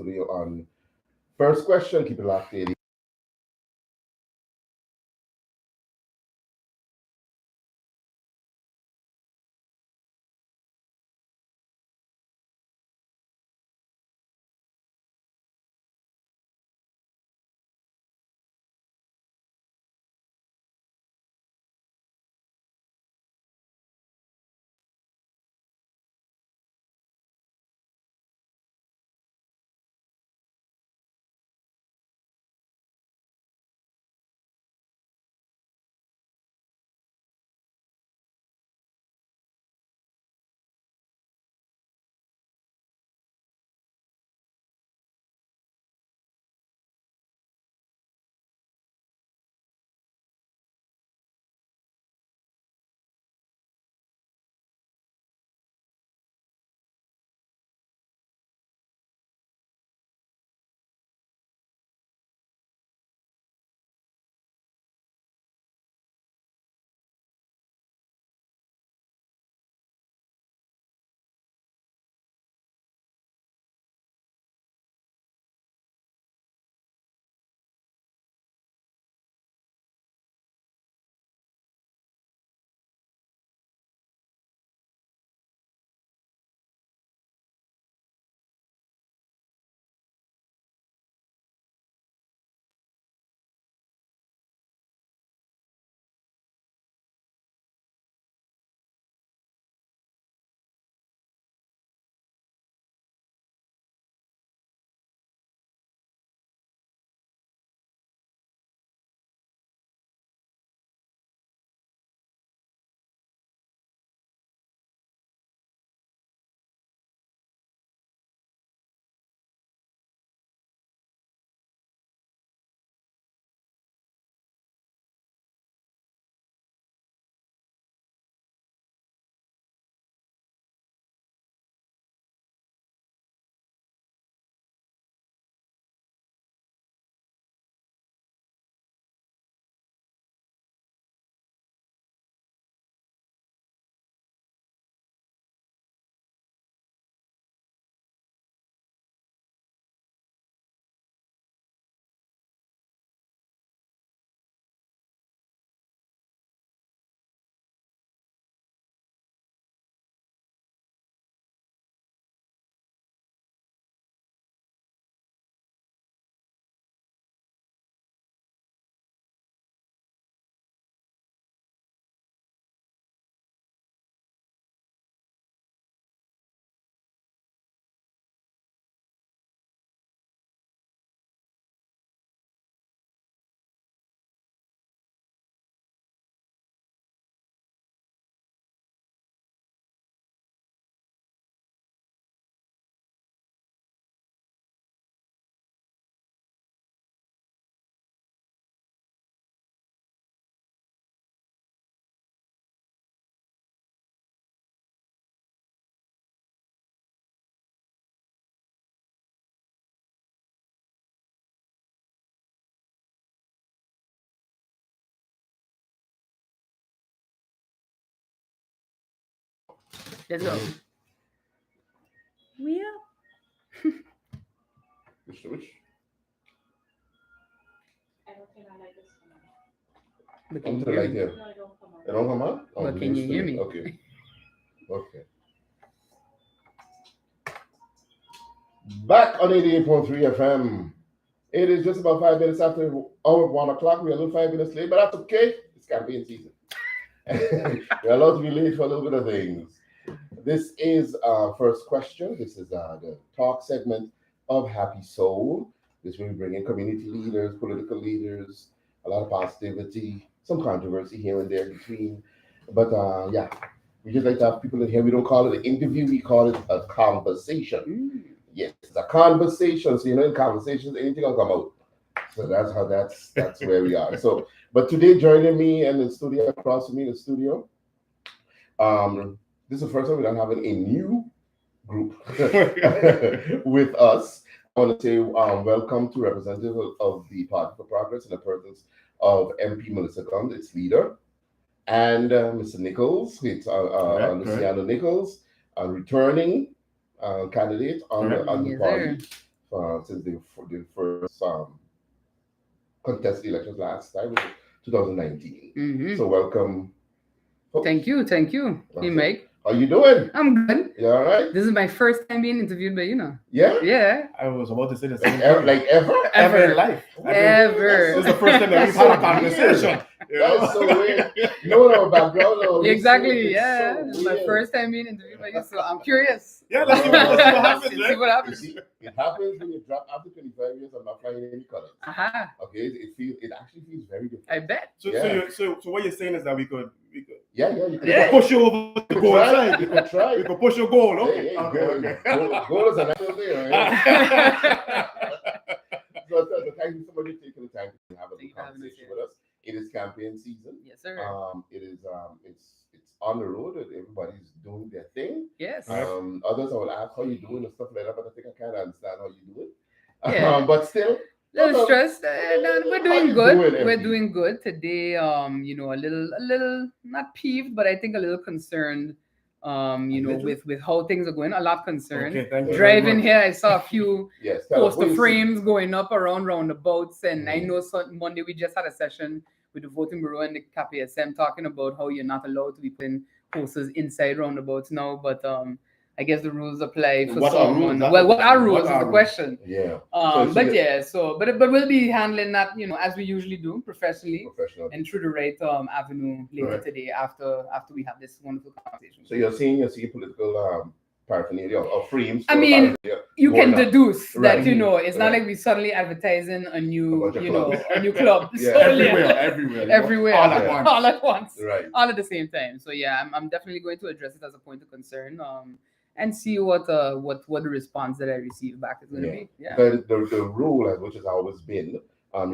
studio on First Question. Keep it locked in. Let's go. We are. Which? I don't think I like this one. But I'm can to you the hear light me? here. No, I don't come on. It don't come on? Oh, But can you hear me? Okay. Okay. Back on 88.3 FM. It is just about 5 minutes after our 1 o'clock. We're a little 5 minutes late, but that's okay. It's campaign season. We're allowed to be late for a little bit of things. This is First Question. This is the talk segment of Happy Soul. This will bring in community leaders, political leaders, a lot of positivity, some controversy here and there between. But yeah, we just like to have people in here. We don't call it an interview, we call it a conversation. Yes, it's a conversation. So in conversations, anything will come out. So that's where we are. So, but today joining me in the studio, across from me in the studio, this is the first time we're not having a new group with us. I want to say welcome to representative of the Party for Progress in the presence of MP Melissa Gumbs, its leader, and Mr. Nichols, it's Correct. Luciano Nicholls, a returning candidate on the Yes, party sir. since they did first contest the elections last time, which was 2019. Mm-hmm. So welcome, folks. Thank you. Hey, Mike. How you doing? I'm good. You all right? This is my first time being interviewed by you now. Yeah? Yeah. I was about to say the same Like, thing. like ever? Ever in life. Ever. This is the first time that we've had a conversation. That is so weird. No background. No, Exactly. it's Yeah. so This is my weird. first time being interviewed by you, so I'm curious. Yeah, let's see what happens. See what You happens. see, it happens when you drop after 25 years. I'm not flying any colors. Aha. Okay, it actually feels very different. I bet. So what you're saying is that we could Yeah, you can Yeah. push you over the goal side. You can try. We could push your goal. Okay. Hey, Okay. goal is a natural thing, right? So thank you so much for taking the time to have a Thank you good for having us conversation here. with us. It is campaign season. Yes, sir. It is it's on the road and everybody's doing their thing. Yes. Others I will ask how you doing and stuff like that, but I think I kind of understand how you doing. Yeah. But still, Little stressed. No, we're How doing you good. doing, We're MP? doing good today. A little not peeved, but I think a little concerned. With how things are going. A lot concerned. Okay, thank you. Driving here, I saw a few yes, tell us what poster you frames going up around roundabouts, and I Mhm. know Monday we just had a session with the voting bureau and the KPSM talking about how you're not allowed to be putting posters inside roundabouts now, but I guess the rules apply for What are someone. rules? Well, what are rules What is are the rules? question. see. Yeah. But we'll be handling that, as we usually do, professionally Professional. and through the right avenue later Right. today after we have this wonderful conversation. So you're seeing political paraphernalia or frames. I mean, you can going up. deduce that Right. it's not Right. like we suddenly advertising a new A bunch of clubs. a new club. Yeah. So, Everywhere. all at Yeah. once. all at once, Right. all at the same time. So yeah, I'm definitely going to address it as a point of concern, and see what the response that I receive back is going to Yeah. be. Yeah. The rule, which has always been,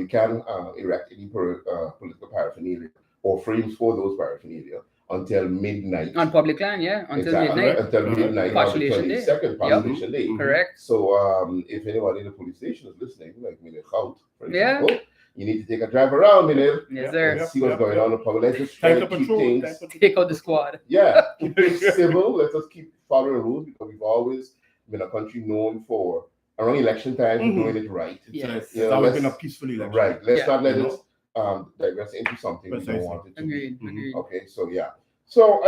you can erect any political paraphernalia or frames for those paraphernalia until midnight. On public land, yeah, until Exactly. midnight. Until midnight Population on the day. 22nd population day. Correct. So if anybody in the police station is listening, like me, out, for Yeah. example, you need to take a drive around, Yes, sir. and see what's going on in the public. Let's just try Time to to keep patrol. things. Take out the squad. Yeah, keep things civil. Let's just keep following the rules because we've always been a country known for around election time for doing it right. Yes. It's always been a peaceful election. Right. Let's Yeah. not let it digress into something we don't Precisely. want it to Agreed. be. Agreed. Okay, so yeah. So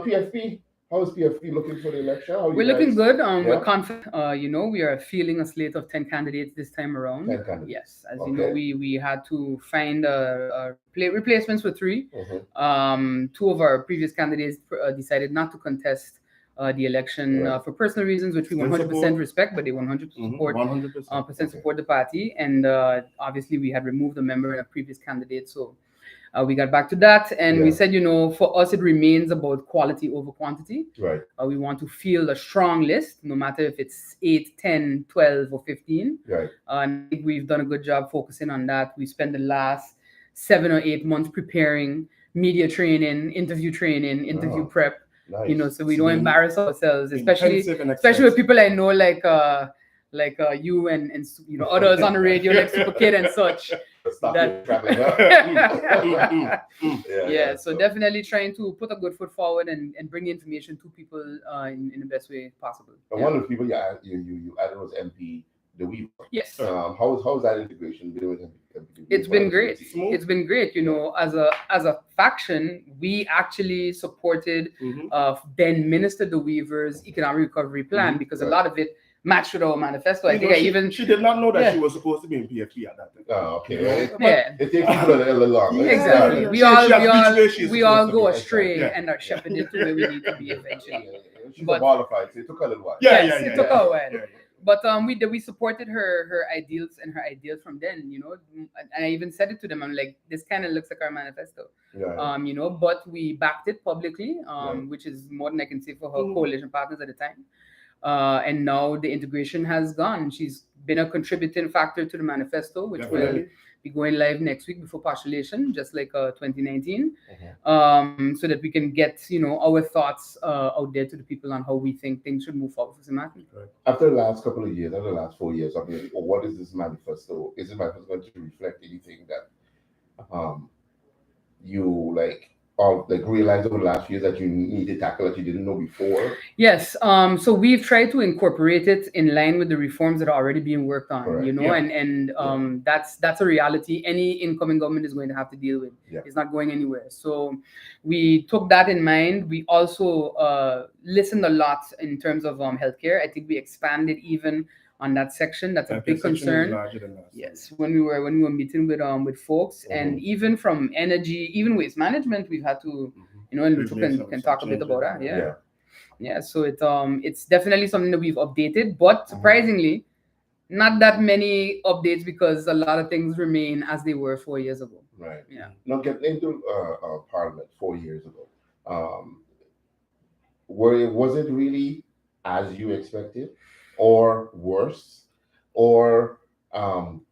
PFP, how is PFP looking for the election? How are you We're looking guys? good. Yeah. We're confident. We are fielding a slate of 10 candidates this time around. 10 candidates. Yes, as Okay. you know, we had to find replacements for 3. Mhm. 2 of our previous candidates decided not to contest the election Right. for personal reasons, which we Still 100% support. respect, but they 100% support. 100%. Percent Okay. support the party, and obviously we had removed a member and a previous candidate, so we got back to that, and we Yeah. said, for us, it remains about quality over quantity. Right. We want to field a strong list, no matter if it's 8, 10, 12, or 15. Right. And I think we've done a good job focusing on that. We spent the last 7 or 8 months preparing media training, interview Oh. prep. Nice. So we don't embarrass ourselves, especially Intensive and with extensive. people I know like you and others on the radio like Super Kid and such. Stop that- it, traveling up. Yeah, so definitely trying to put a good foot forward and bring information to people in the best way possible. And one of the people you added was MP the Weaver. Yes. How's that integration been with MP? It's been great. Smooth. It's been great. As a faction, we actually supported then Minister De Weaver's economic recovery plan because a lot of it matched with our manifesto. I think she did not know that Yeah. she was supposed to be in PFP at that time. Oh, okay. Yeah. It takes people a little long. Right? Exactly. Yeah. We She has reached where she's we all supposed to go be. astray Yeah. and are shepherded to where we need to be eventually. She's But- a baller fight, so it took a little while. Yes, it took a while. Yeah. But we supported her ideals and her ideas from then, and I even said it to them. I'm like, this kind of looks like our manifesto, Yeah. but we backed it publicly, Right. which is more than I can say for her coalition partners at the time. And now the integration has gone. She's been a contributing factor to the manifesto, which will Definitely. be going live next week before postulation, just like 2019, Mhm. so that we can get our thoughts out there to the people on how we think things should move forward for St. Martin. After the last couple of years, after the last 4 years, what is this manifesto? Is this manifesto going to reflect anything that you like realized over the last few years that you need to tackle that you didn't know before? Yes. So we've tried to incorporate it in line with the reforms that are already being worked on. Correct. And that's a reality. Any incoming government is going to have to deal with. Yeah. It's not going anywhere. So we took that in mind. We also listened a lot in terms of healthcare. I think we expanded even on that section. That's a big concern. Yes, when we were meeting with folks, and even from energy, even waste management, we've had to, and Lucho can talk a bit about that. Yeah. So it's definitely something that we've updated, but surprisingly, not that many updates because a lot of things remain as they were 4 years ago. Right. Yeah. Now, getting into Parliament 4 years ago, was it really as you expected, or worse, or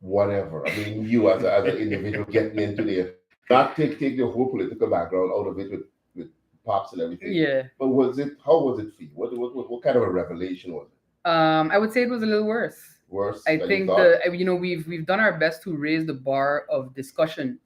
whatever? I mean, you as an individual getting into there, not take the whole political background out of it with pops and everything. Yeah. But how was it for you? What kind of a revelation was it? I would say it was a little worse. Worse. I than think you thought? we've done our best to raise the bar of discussion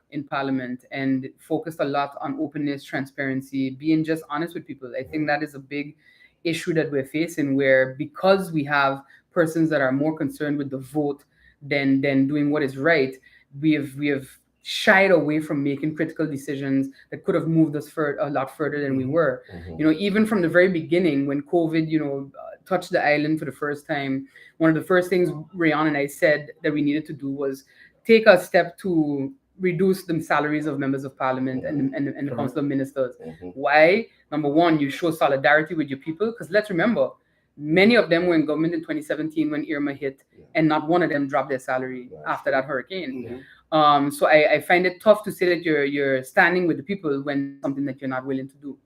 in Parliament and focused a lot on openness, transparency, being just honest with people. I think that is a big issue that we're facing, where because we have persons that are more concerned with the vote than doing what is right, we have shied away from making critical decisions that could have moved us a lot further than we were. Even from the very beginning, when COVID, touched the island for the first time, one of the first things Rayon and I said that we needed to do was take a step to reduce the salaries of members of parliament and the council of ministers. Why? Number one, you show solidarity with your people, because let's remember, many of them were in government in 2017 when Irma hit, and not one of them dropped their salary after that hurricane. So I find it tough to say that you're standing with the people when something that you're not willing to do.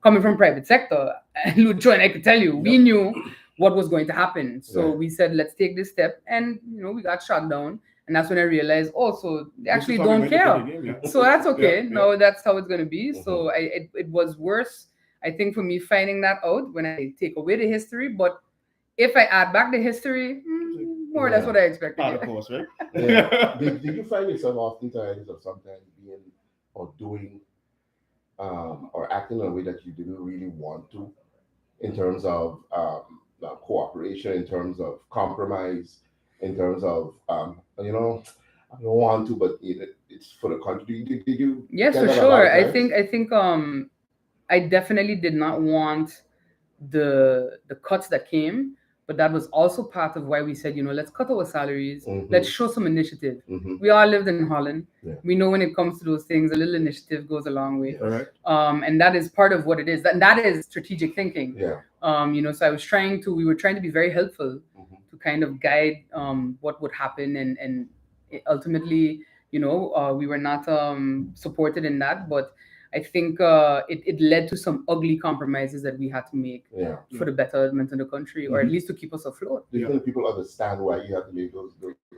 Coming from private sector, Lucho and I could tell you, we knew what was going to happen. So we said, let's take this step, and we got shut down. And that's when I realized, so they actually don't care. So that's okay. No, that's how it's going to be. So it was worse, I think, for me finding that out when I take away the history. But if I add back the history, more or less what I expected. Part of course, right? Did you find yourself oftentimes or sometimes being or doing or acting in a way that you didn't really want to, in terms of cooperation, in terms of compromise, in terms of I don't want to, but it's for the country. Did you? Yes, for sure. I think I definitely did not want the cuts that came, but that was also part of why we said, let's cut our salaries, let's show some initiative. We all lived in Holland. We know when it comes to those things, a little initiative goes a long way. And that is part of what it is. That is strategic thinking. So we were trying to be very helpful to kind of guide what would happen, and ultimately, we were not supported in that, but I think it led to some ugly compromises that we had to make for the betterment of the country, or at least to keep us afloat. Do you think people understand why you have to make those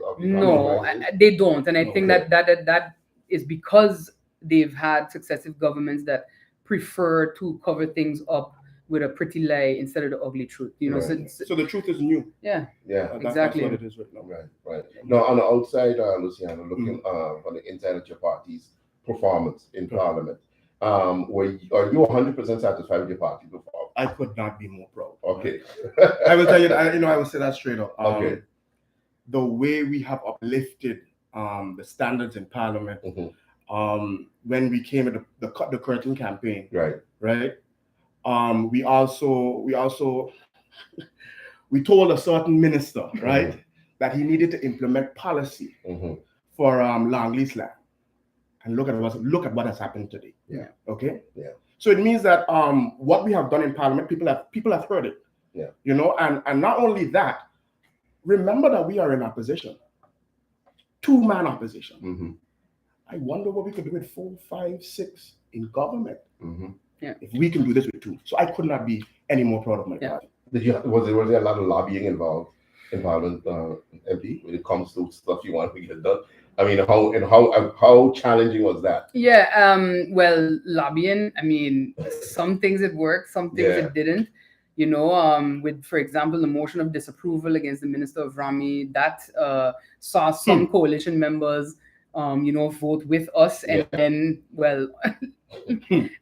ugly No, compromises? they don't. And I think that is because they've had successive governments that prefer to cover things up with a pretty lie instead of the ugly truth. So the truth is new. Exactly. That's what it is right now. Right. Now, on the outside, Luciano, looking on the inside of your party's performance in Parliament, are you 100% satisfied with your party performance? I could not be more proud. Okay. I will tell you that, I will say that straight up. Okay. The way we have uplifted the standards in Parliament, when we came at the Cut the Curtain campaign, right? We also we told a certain minister, right, that he needed to implement policy for long lease land. And look at what has happened today. Okay. So it means that what we have done in Parliament, people have heard it. And not only that, remember that we are in opposition, 2-man opposition. I wonder what we could do with 4, 5, 6 in government. If we can do this with 2, so I could not be any more proud of my party. Was there a lot of lobbying involved in Parliament, MP, when it comes to stuff you want to get done? I mean, how challenging was that? Well, lobbying, I mean, some things it worked, some things it didn't. With, for example, the motion of disapproval against the Minister of Rami, that saw some coalition members, vote with us. And then, well,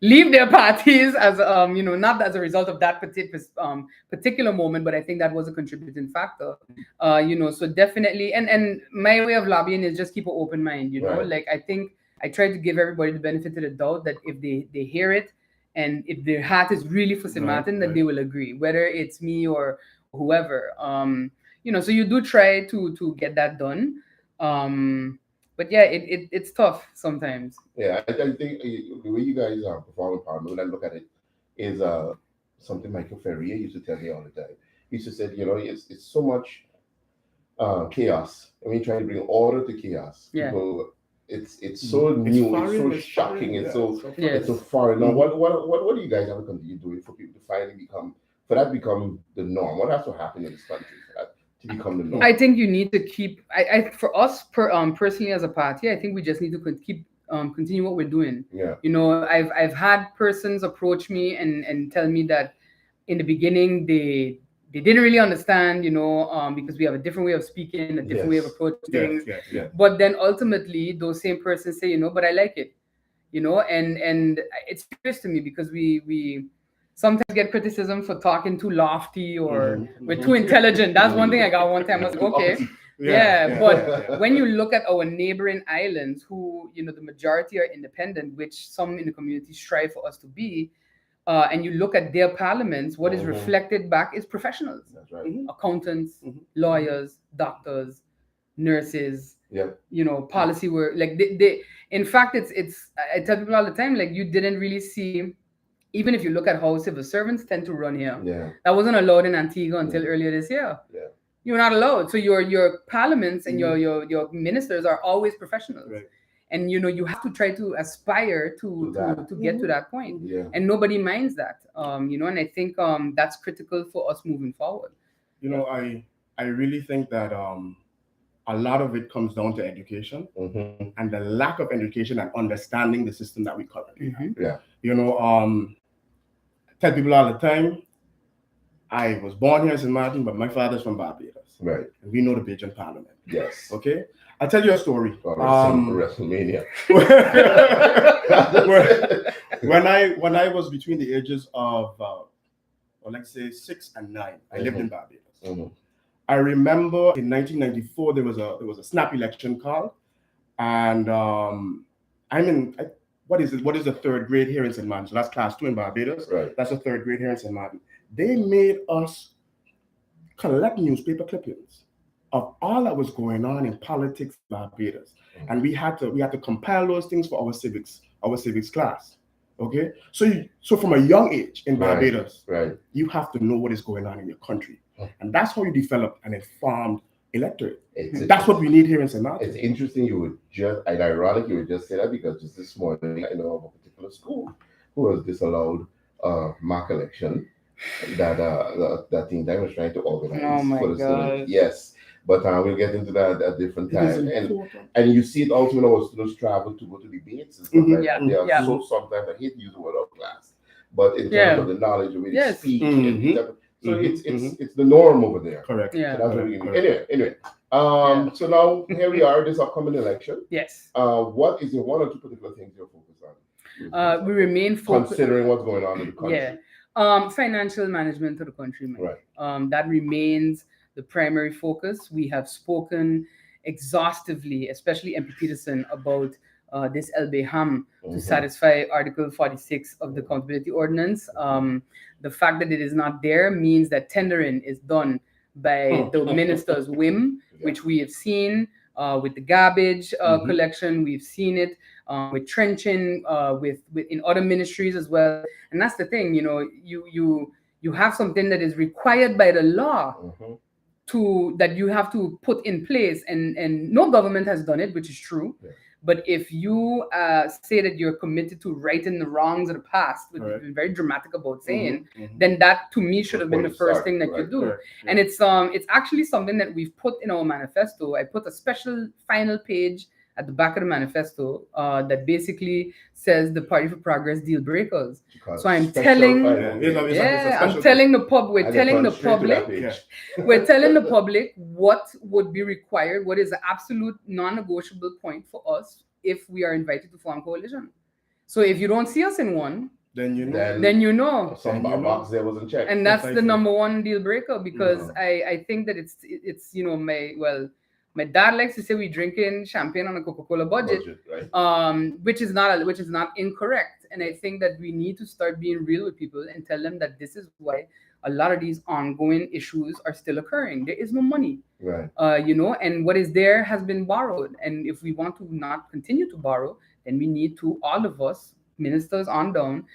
leave their parties as not as a result of that particular moment, but I think that was a contributing factor. So definitely, and my way of lobbying is just keep an open mind. Right. Like I think I try to give everybody the benefit of the doubt that if they hear it, and if their heart is really for St. Martin, that they will agree, whether it's me or whoever. So you do try to get that done. But yeah, it's tough sometimes. Yeah, I think the way you guys perform in Parliament, when I look at it, is something Michael Ferrier used to tell me all the time. He used to say, it's so much chaos. I mean, trying to bring order to chaos. Yeah. People, it's so new, foreign, it's so shocking, it's so Yes. foreign. Now, what do you guys have to continue doing for people to finally become the norm? What has to happen in this country for that to become the norm? I think you need to keep. For us, personally as a party, I think we just need to keep continue what we're doing. Yeah. I've had persons approach me and tell me that in the beginning they didn't really understand, because we have a different way of speaking, a different way of approaching things. Yeah. But then ultimately, those same persons say, but I like it, and it's curious to me because we sometimes get criticism for talking too lofty or we're too intelligent. That's one thing I got one time. I was like, okay. But when you look at our neighboring islands, who, the majority are independent, which some in the community strive for us to be, and you look at their parliaments, what is reflected back is professionals. That's right. Accountants, lawyers, doctors, nurses, policy work. Like they in fact, it's I tell people all the time, like, you didn't really see, even if you look at how civil servants tend to run here, that wasn't allowed in Antigua until earlier this year. Yeah. You're not allowed. So your parliaments and your ministers are always professionals. Right. And you have to try to aspire to get to that point. Yeah. And nobody minds that. And I think that's critical for us moving forward. I really think that a lot of it comes down to education and the lack of education and understanding the system that we currently have. Yeah. Tell people all the time, I was born here in St. Martin, but my father's from Barbados. Right. And we know the Bajan Parliament. Yes. Okay? I'll tell you a story. WrestleMania. when I was between the ages of, let's say 6 and 9, I lived in Barbados. I remember in 1994 there was a snap election call, and what is the third grade here in St. Martin? So that's class 2 in Barbados. Right. That's the third grade here in St. Martin. They made us collect newspaper clippings of all that was going on in politics in Barbados, and we had to compile those things for our civics class. Okay, so from a young age in Barbados, you have to know what is going on in your country, and that's how you develop an informed electorate. That's what we need here in St. Martin. It's interesting and ironic you would just say that, because just this morning I know of a particular school who has disallowed mock election that Teen Time was trying to organize for the students. Yes. But we'll get into that at a different time. And you see it also when our students travel to go to debates and stuff like that. They are so, sometimes, I hate to use the word outclassed, but in terms of the knowledge of way they speak, so it's the norm over there. Correct. Yeah. So that's what we mean. Anyway. So now here we are, this upcoming election. Yes. What is the one or two particular things you're focused on? We remain focused, considering what's going on in the country. Yeah. Financial management of the country, Mike. Right. That remains the primary focus. We have spoken exhaustively, especially MP Peterson, about this LBHAM to satisfy Article 46 of the Accountability Ordinance. The fact that it is not there means that tendering is done by the minister's whim, which we have seen with the garbage collection. We've seen it with trenching, with in other ministries as well. And that's the thing, you have something that is required by the law that you have to put in place, and no government has done it, which is true. But if you say that you're committed to righting the wrongs of the past, which you've been very dramatic about saying, then that to me should have been the first thing that you do. And it's actually something that we've put in our manifesto. I put a special final page at the back of the manifesto that basically says the Party for Progress deal breakers. So I'm telling the public what would be required, what is the absolute non-negotiable point for us if we are invited to form coalition. So if you don't see us in one, then you know. Then you know. Some box there wasn't checked. And that's the number one deal breaker, because I think that it's my dad likes to say we drinking champagne on a Coca-Cola budget, right? which is not incorrect. And I think that we need to start being real with people and tell them that this is why a lot of these ongoing issues are still occurring. There is no money, right? And what is there has been borrowed. And if we want to not continue to borrow, then we need to, all of us, ministers on down,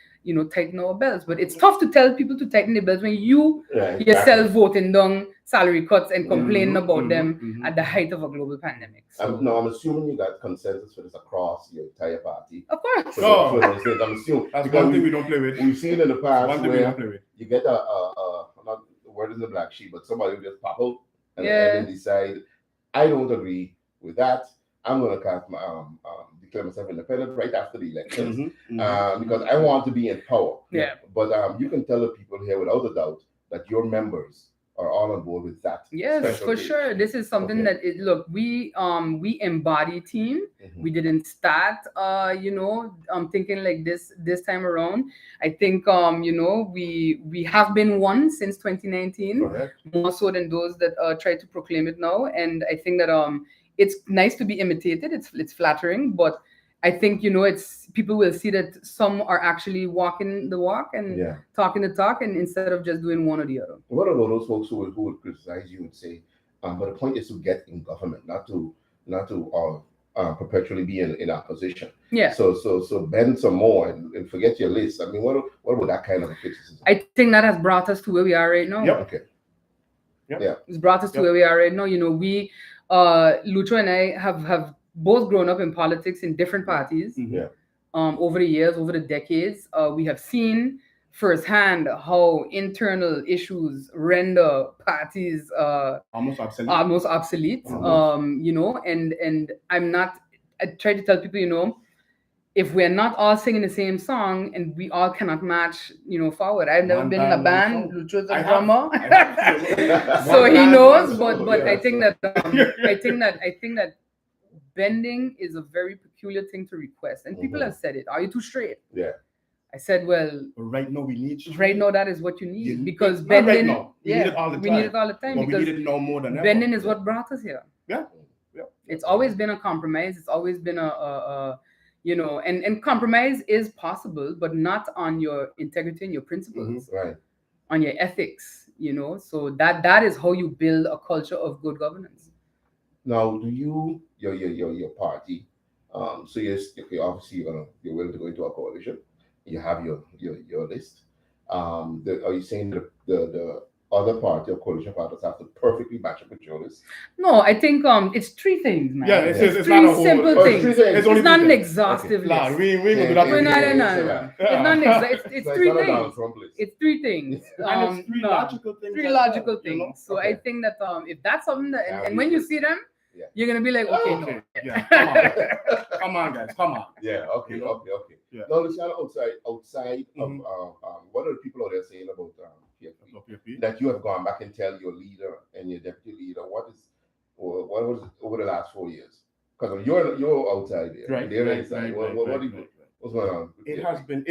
tighten our belts. But it's tough to tell people to tighten their belts when you yourself voting down salary cuts and complaining about them at the height of a global pandemic. So, I'm assuming you got consensus for this across your entire party. Of course. I'm assuming. That's one thing we don't play with. We've seen in the past where you get not the word is the black sheep, but somebody will just pop out and then decide, I don't agree with that. I'm going to cast my declare myself independent right after the elections because I want to be in power. Yeah. But you can tell the people here without a doubt that your members are all on board with that. Yes, for sure. This is something that we embody team. We didn't start thinking like this time around. I think we have been one since 2019. Correct. More so than those that try to proclaim it now. And I think that it's nice to be imitated. It's flattering, but I think it's people will see that some are actually walking the walk and talking the talk, and instead of just doing one or the other. What about those folks who would criticize you and say, but the point is to get in government, not to perpetually be in opposition. Yeah. So bend some more and forget your list. I mean, what about that kind of a criticism? I think that has brought us to where we are right now. Yep. Okay. Yep. Yeah. It's brought us to where we are right now. We Lucho and I have both grown up in politics in different parties. Over the years, over the decades, we have seen firsthand how internal issues render parties almost obsolete. And I try to tell people, if we're not all singing the same song and we all cannot match, forward. I've never been in a band. Lucho's a drummer, so he knows. But I think that bending is a very peculiar thing to request, and people have said it. Are you too straight? Yeah. I said, well, but right now we need. Right now, that is what you need, because bending. Right now. We need it all the time. We need it all the time, but because we need it no more than ever. Bending is what brought us here. Yeah. It's always been a compromise. It's always been and compromise is possible, but not on your integrity and your principles, right? On your ethics, So that is how you build a culture of good governance. Now, do you your party? So obviously you're willing to go into a coalition. You have your list. Are you saying the other party or coalition partners have to perfectly match up with your list? No, I think it's three things, man. Yeah, it's three not a simple whole, things. It's not an exhaustive list. Nah, we ain't gonna do that. No. It's three things. It's three things. And it's three logical things. Three logical things. So I think that if that's something that, and when you see them, you're gonna be like, okay, no. Yeah, come on, guys, come on. Yeah, okay. Yeah. Now, Luciano, outside of what are the people out there saying about PFP? That you have gone back and tell your leader and your deputy leader what was over the last 4 years? Because you're outside there, right? They're inside. What do you do? What's going on? It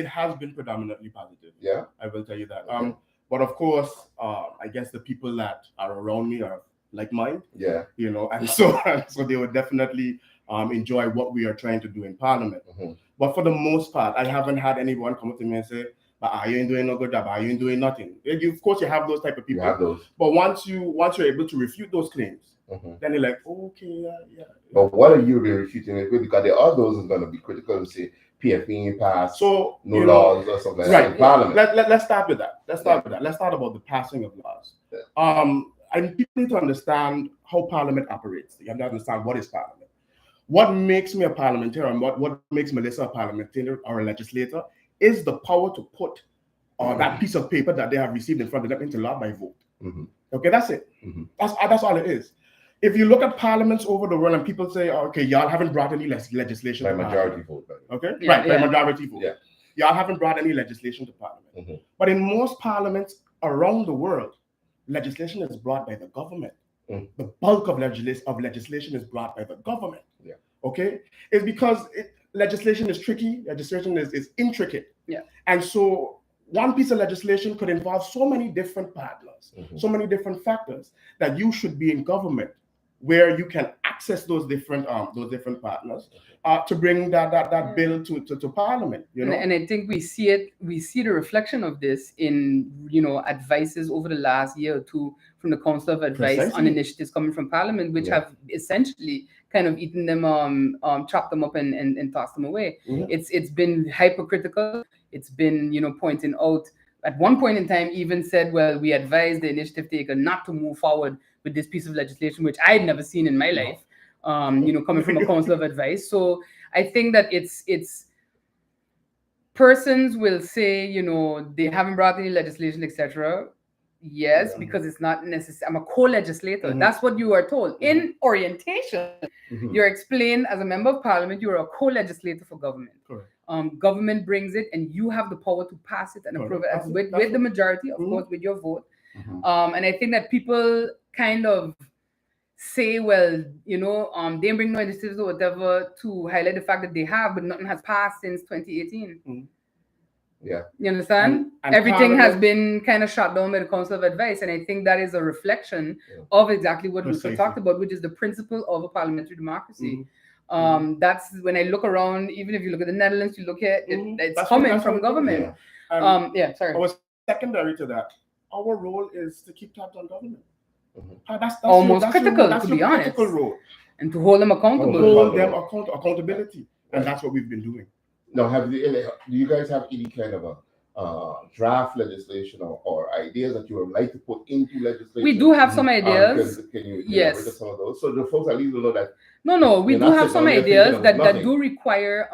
has been predominantly positive. Yeah, I will tell you that. Okay. But of course, I guess the people that are around me are like mine. Yeah, and so they would definitely enjoy what we are trying to do in Parliament. But for the most part, I haven't had anyone come up to me and say, "But you ain't doing no good job. You ain't doing nothing." Of course, you have those type of people. You have those. But once you're able to refute those claims, then they're like, "Okay, yeah." But what are you refuting it with? Because there are those who's going to be critical and say PFP passed, so no laws or something like that in Parliament. Let's start with that. Let's start about the passing of laws. Yeah. And people need to understand how Parliament operates. You have to understand what is Parliament. What makes me a parliamentarian, what makes Melissa a parliamentarian or a legislator is the power to put that piece of paper that they have received in front of them into law by vote. Okay, that's it. That's all it is. If you look at parliaments over the world and people say, okay, y'all haven't brought any legislation by to majority Parliament. vote. Okay, by majority vote. Yeah. Y'all haven't brought any legislation to Parliament. But in most parliaments around the world, legislation is brought by the government. The bulk of legislation is brought by the government. Yeah. Okay? It's because legislation is tricky. Legislation is intricate. Yeah. And so one piece of legislation could involve so many different partners, so many different factors, that you should be in government where you can access those different partners to bring that bill to Parliament. You know? And I think we see the reflection of this in, you know, advices over the last year or two from the Council of Advice on initiatives coming from Parliament, which have essentially kind of eaten them, chopped them up and tossed them away. It's been hypercritical. It's been, you know, pointing out, at one point in time, even said, well, we advise the initiative taker not to move forward with this piece of legislation, which I had never seen in my life, you know, coming from a Council of Advice. So I think that it's persons will say, you know, they haven't brought any legislation, etc. Yes, because it's not necessary. I'm a co-legislator. That's what you are told. In orientation, you're explained as a member of Parliament, you're a co-legislator for government. Government brings it and you have the power to pass it and approve it with the majority, of course, with your vote. And I think that people kind of say, well, you know, they bring no initiatives or whatever to highlight the fact that they have, but nothing has passed since 2018. Yeah. You understand? And everything has been kind of shut down by the Council of Advice. And I think that is a reflection of exactly what Luca talked about, which is the principle of a parliamentary democracy. That's when I look around, even if you look at the Netherlands, you look at it's coming from government. Sorry. I was secondary to that. Our role is to keep tabs on government. That's almost critical, to be honest. Role. And to hold them accountable. Hold them accountability. And that's what we've been doing. Now, do you guys have any kind of a draft legislation or ideas that you would like to put into legislation? We do have some ideas. Can you elaborate on some of those? So the folks at least will know that. No, we do have some ideas that do require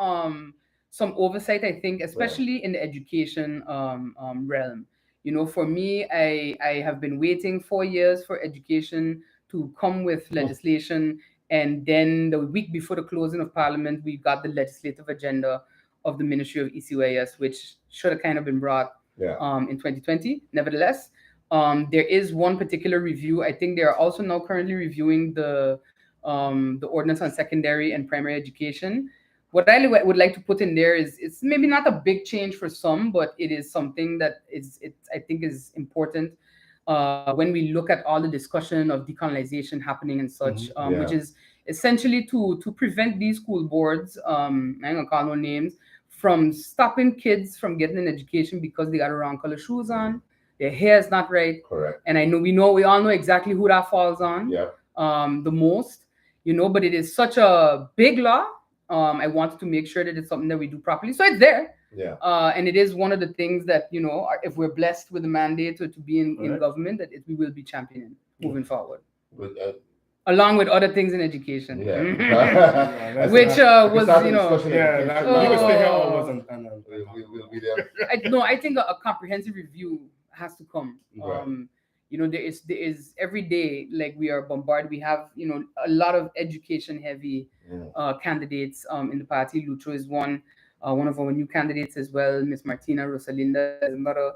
some oversight, I think, especially in the education realm. You know, for me, I have been waiting 4 years for education to come with legislation. And then the week before the closing of Parliament, we got the legislative agenda of the Ministry of ECYS, which should have kind of been brought in 2020. Nevertheless, there is one particular review. I think they are also now currently reviewing the ordinance on secondary and primary education. What I would like to put in there is, it's maybe not a big change for some, but it is something that I think is important when we look at all the discussion of decolonization happening and such, which is essentially to prevent these school boards, I'm gonna call no names, from stopping kids from getting an education because they got a wrong color shoes on, their hair is not right. Correct. And we all know exactly who that falls on. The most, you know, but it is such a big law. I wanted to make sure that it's something that we do properly. So it's there. And it is one of the things that, you know, if we're blessed with the mandate to be in government, that we will be championing moving forward. Along with other things in education. Which was, you know. We'll be there. I think a comprehensive review has to come. You know, there is every day, like, we are bombarded. We have, you know, a lot of education heavy candidates in the party. Lucho is one of our new candidates as well. Miss Martina Rosalinda is another.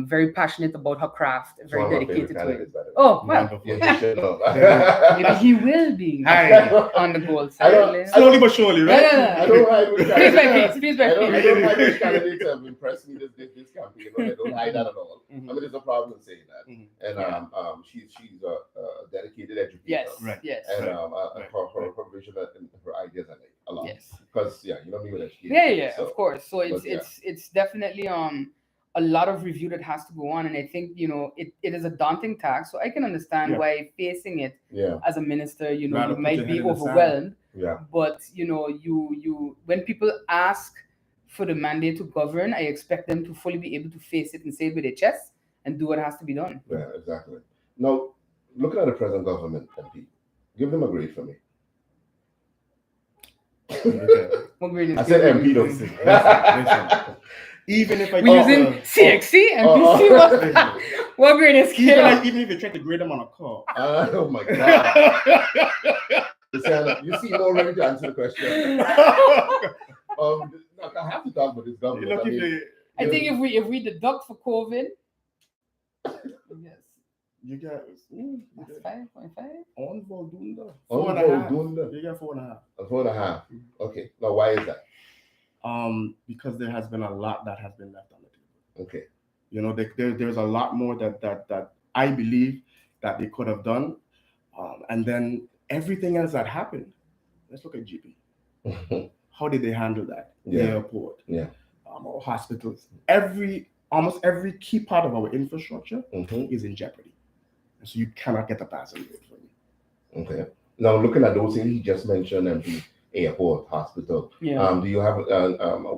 Very passionate about her craft, very dedicated to it. Oh, well. Maybe he will be on the gold side. Slowly but surely, right? I don't hide which candidates. Piece by piece. I don't hide which candidates have impressed me this campaign. You know, I don't hide that at all. I mean, there's no problem saying that. And she's a dedicated educator. Yes. And her vision and her ideas, I think, a lot. Because you know me with education. Yeah, of course. So it's definitely a lot of review that has to go on, and I think, you know, it is a daunting task. So I can understand why facing it as a minister, you know, you might be overwhelmed. But you know, you when people ask for the mandate to govern, I expect them to fully be able to face it and say it with their chest and do what has to be done. Yeah, exactly. Now, looking at the present government, MP, give them a grade for me. What grade is I said MP, don't say. Listen. Even if we're using CXC and PC, what grade is scale? Even if you try to grade them on a call. Oh my God. Luciano, you seem more ready to answer the question. I have to talk about this government. I think if we deduct for COVID, yes, You get That's 5.5. on Voldunda. On 4.5. You get 4.5. 4.5. Okay. Now, why is that? Because there has been a lot that has been left on the table. Okay. You know, there's a lot more that I believe that they could have done, and then everything else that happened. Let's look at GP. How did they handle that? The airport, our hospitals, almost every key part of our infrastructure is in jeopardy, and so you cannot get a passing rate from me. Okay. Now, looking at those things you just mentioned, and the airport, hospital. Do you have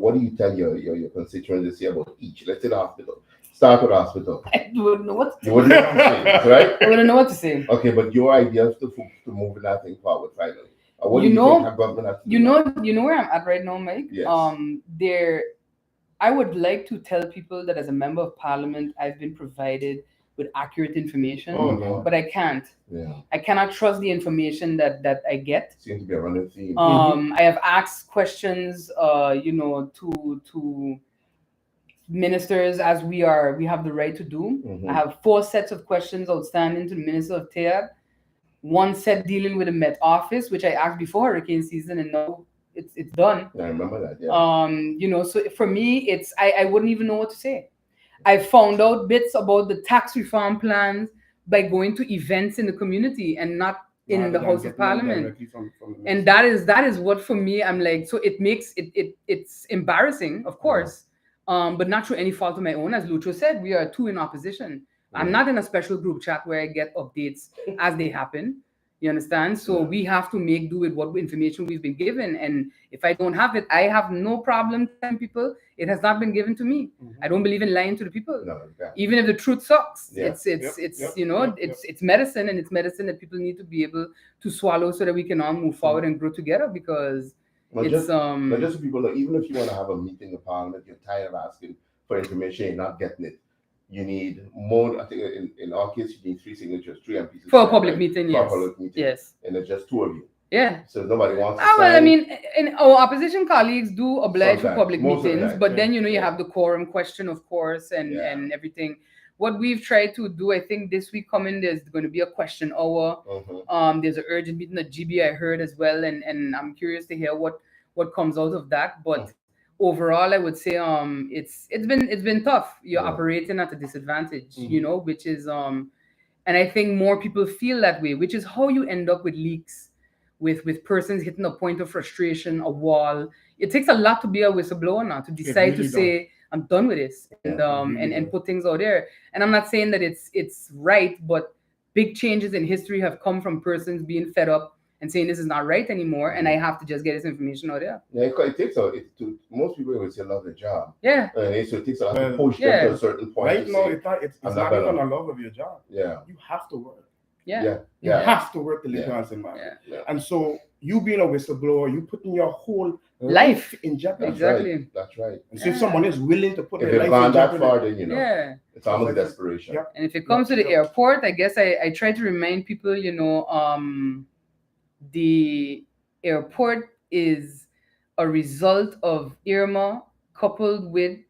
what do you tell your constituents this year about each? Let's say the hospital. Start with the hospital. I wouldn't know what to say. You wouldn't know what to say, right? I wouldn't know what to say. Okay, but your idea is to move that thing forward finally. What do you think our government has to do? You know where I'm at right now, Mike? Yes. I would like to tell people that as a member of parliament, I've been provided with accurate information, but I can't. Yeah. I cannot trust the information that I get. Seems to be a running theme. I have asked questions, to ministers as we have the right to do. I have 4 sets of questions outstanding to the Minister of TEAD. 1 set dealing with the Met Office, which I asked before hurricane season, and now it's done. I remember that. Yeah. So for me, it's I wouldn't even know what to say. I found out bits about the tax reform plans by going to events in the community and not in the House of Parliament. From and that is what for me, I'm like, so it makes it's embarrassing, of course, but not through any fault of my own. As Lucho said, we are 2 in opposition. I'm not in a special group chat where I get updates as they happen. You understand? So we have to make do with what information we've been given. And if I don't have it, I have no problem telling people it has not been given to me. I don't believe in lying to the people. No, even if the truth sucks. Yeah. It's medicine, and it's medicine that people need to be able to swallow so that we can all move forward and grow together, because but just so people know, even if you want to have a meeting in Parliament, you're tired of asking for information, you're not getting it. You need more. I think in our case, you need 3 signatures, 3 MPs for a public meeting. For a public meeting. Yes. And it's just 2 of you. Yeah. So nobody wants to well, sign. I mean, our opposition colleagues do oblige for public meetings, but then you have the quorum question, of course, and everything. What we've tried to do, I think this week coming, there's going to be a question hour. There's an urgent meeting at GB, I heard as well, and I'm curious to hear what comes out of that. But overall, I would say it's been tough. You're operating at a disadvantage, which is and I think more people feel that way, which is how you end up with leaks, with persons hitting a point of frustration, a wall. It takes a lot to be a whistleblower now, to decide really to say I'm done with this and put things out there. And I'm not saying that it's right, but big changes in history have come from persons being fed up and saying this is not right anymore, and I have to just get this information out there. Yeah, it takes most people would say love their job. Yeah. So it takes a lot to push them to a certain point. Right now, it's not even a love of your job. Yeah. You have to work. Yeah. You have to work the legal market. Yeah. And so you being a whistleblower, you putting your whole life in jeopardy. Exactly. That's right. And so if someone is willing to put their life in jeopardy, that far, then it's almost desperation. Yeah. And if it comes to the airport, I guess I try to remind people, the airport is a result of Irma coupled with,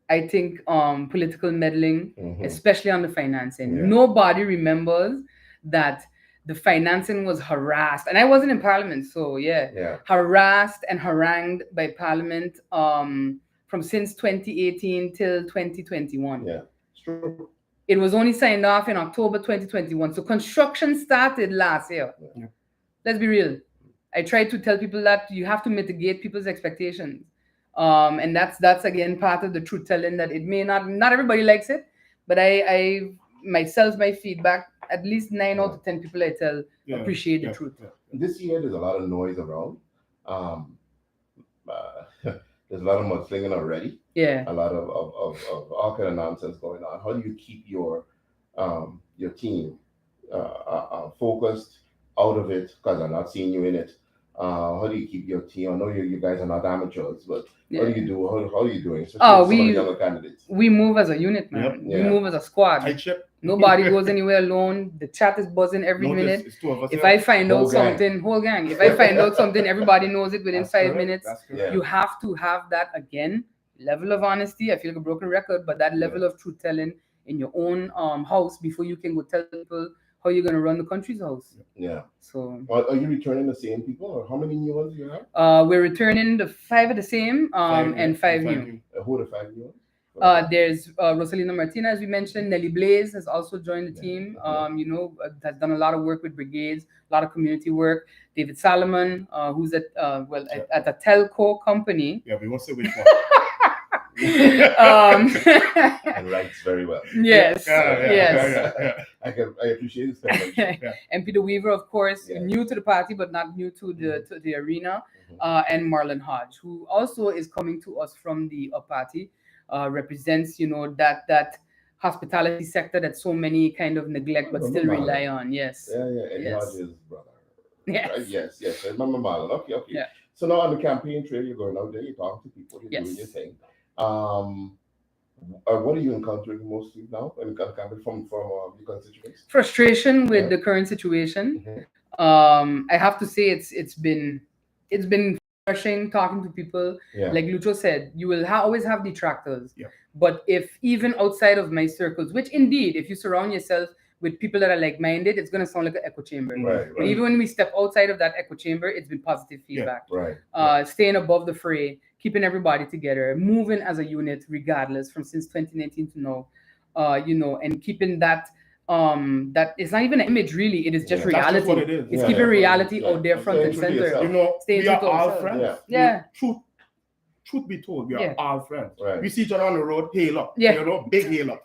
I think, political meddling, especially on the financing. Yeah. Nobody remembers that the financing was harassed, and I wasn't in Parliament, so harassed and harangued by Parliament from since 2018 till 2021. Yeah, it's true. It was only signed off in October 2021. So construction started last year. Yeah. Let's be real. I try to tell people that you have to mitigate people's expectations. And that's again part of the truth telling, that it may not everybody likes it, but I myself, my feedback, at least 9 out of 10 people I tell appreciate the truth. Yeah. This year there's a lot of noise around. There's a lot of mudslinging already. Yeah. A lot of all kind of nonsense going on. How do you keep your team focused out of it? Because I'm not seeing you in it. How do you keep your team? I know you guys are not amateurs, but how do you do? How are you doing? Especially some of the younger candidates. We move as a unit, man. Yep. We move as a squad. Nobody goes anywhere alone. The chat is buzzing every minute. If I find out something, whole gang. If I find out something, everybody knows it within 5 minutes. You have to have that, again, level of honesty. I feel like a broken record, but that level of truth telling in your own house before you can go tell people how you're going to run the country's house. Yeah. So are you returning the same people, or how many new ones do you have? We're returning the 5 of the same and 5 new. Who are the 5 new ones? There's Rosalina Martina, as we mentioned. Nelly Blaze has also joined the team. Has done a lot of work with brigades, a lot of community work. David Salomon, who's at a telco company. Yeah, we won't say which one. And writes very well. Yes, yes. I appreciate his comment. And Peter Weaver, of course, new to the party but not new to the arena. And Marlon Hodge, who also is coming to us from the party. Represents that hospitality sector that so many kind of neglect but still rely on. Yes. And Hodge's brother. Yes. Right? Yes. I remember Marlon. Okay. Yeah. So now on the campaign trail, you're going out there, you're talking to people, you're doing your thing. What are you encountering mostly now when you come from your constituents? Frustration with the current situation. I have to say it's been refreshing talking to people. Like Lucho said, you will always have detractors. But if even outside of my circles, which indeed, if you surround yourself with people that are like-minded, it's going to sound like an echo chamber. Right. But even when we step outside of that echo chamber, it's been positive feedback. Staying above the fray, keeping everybody together, moving as a unit regardless from since 2019 to now, and keeping that that it's not even an image really, it is just reality. That's just what it is. It's keeping reality out there front and center. We are all friends. Truth be told, we are all friends. We see each other on the road, hail up. Big hail up.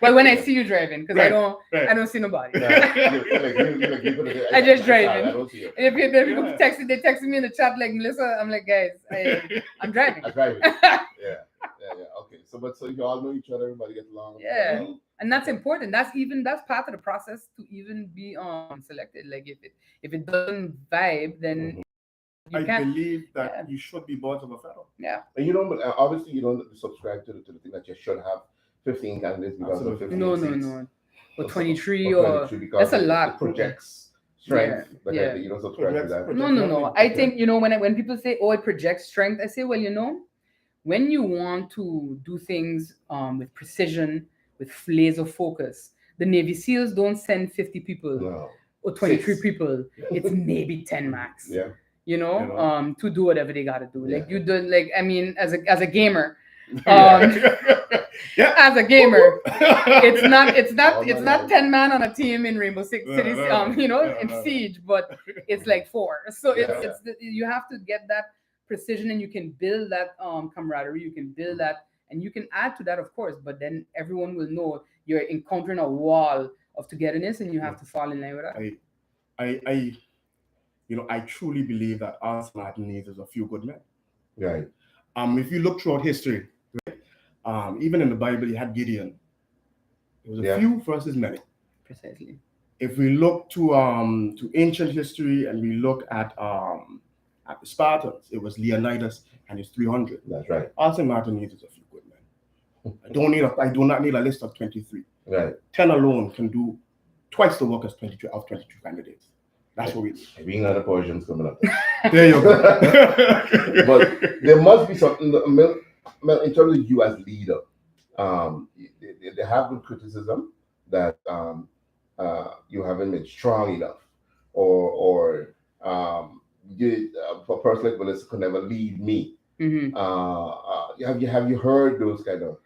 Well, when I see you driving, because I don't see nobody. I just driving. If people they texted me in the chat like, Melissa, I'm like, guys, I'm driving. Okay. So you all know each other, everybody gets along. And that's important. That's part of the process to even be selected. Like if it doesn't vibe, then I believe that you should be bored of a fellow. And obviously you don't subscribe to the thing that you should have 15 candidates because of 15 seats. No. Or 23 or that's a lot. It projects strength. You don't subscribe to that. No. I think when people say, oh, it projects strength, I say, well, when you want to do things with precision, with laser focus, the Navy SEALs don't send 50 people or 23 people. It's maybe 10 max. To do whatever they gotta do. Like you do, as a gamer. As a gamer, it's not 10 man on a team in Rainbow Six Cities, in Siege, but it's like 4. So you have to get that precision, and you can build that camaraderie. You can build that, and you can add to that, of course. But then everyone will know you're encountering a wall of togetherness, and you have to fall in line with that. I truly believe that our smart needs is a few good men. Right. If you look throughout history, right, even in the Bible, you had Gideon. It was a few versus many. Precisely. If we look to ancient history and we look at the Spartans, it was Leonidas and his 300. That's right. Our smart needs is a few good men. I do not need a list of 23. Right. 10 alone can do twice the work as 22 candidates. That's what we do. Being other Persians coming up. There you go. But there must be something in terms of you as leader. They have good criticism that you haven't been strong enough, or a person like Melissa could never lead me. Have you heard those kind of?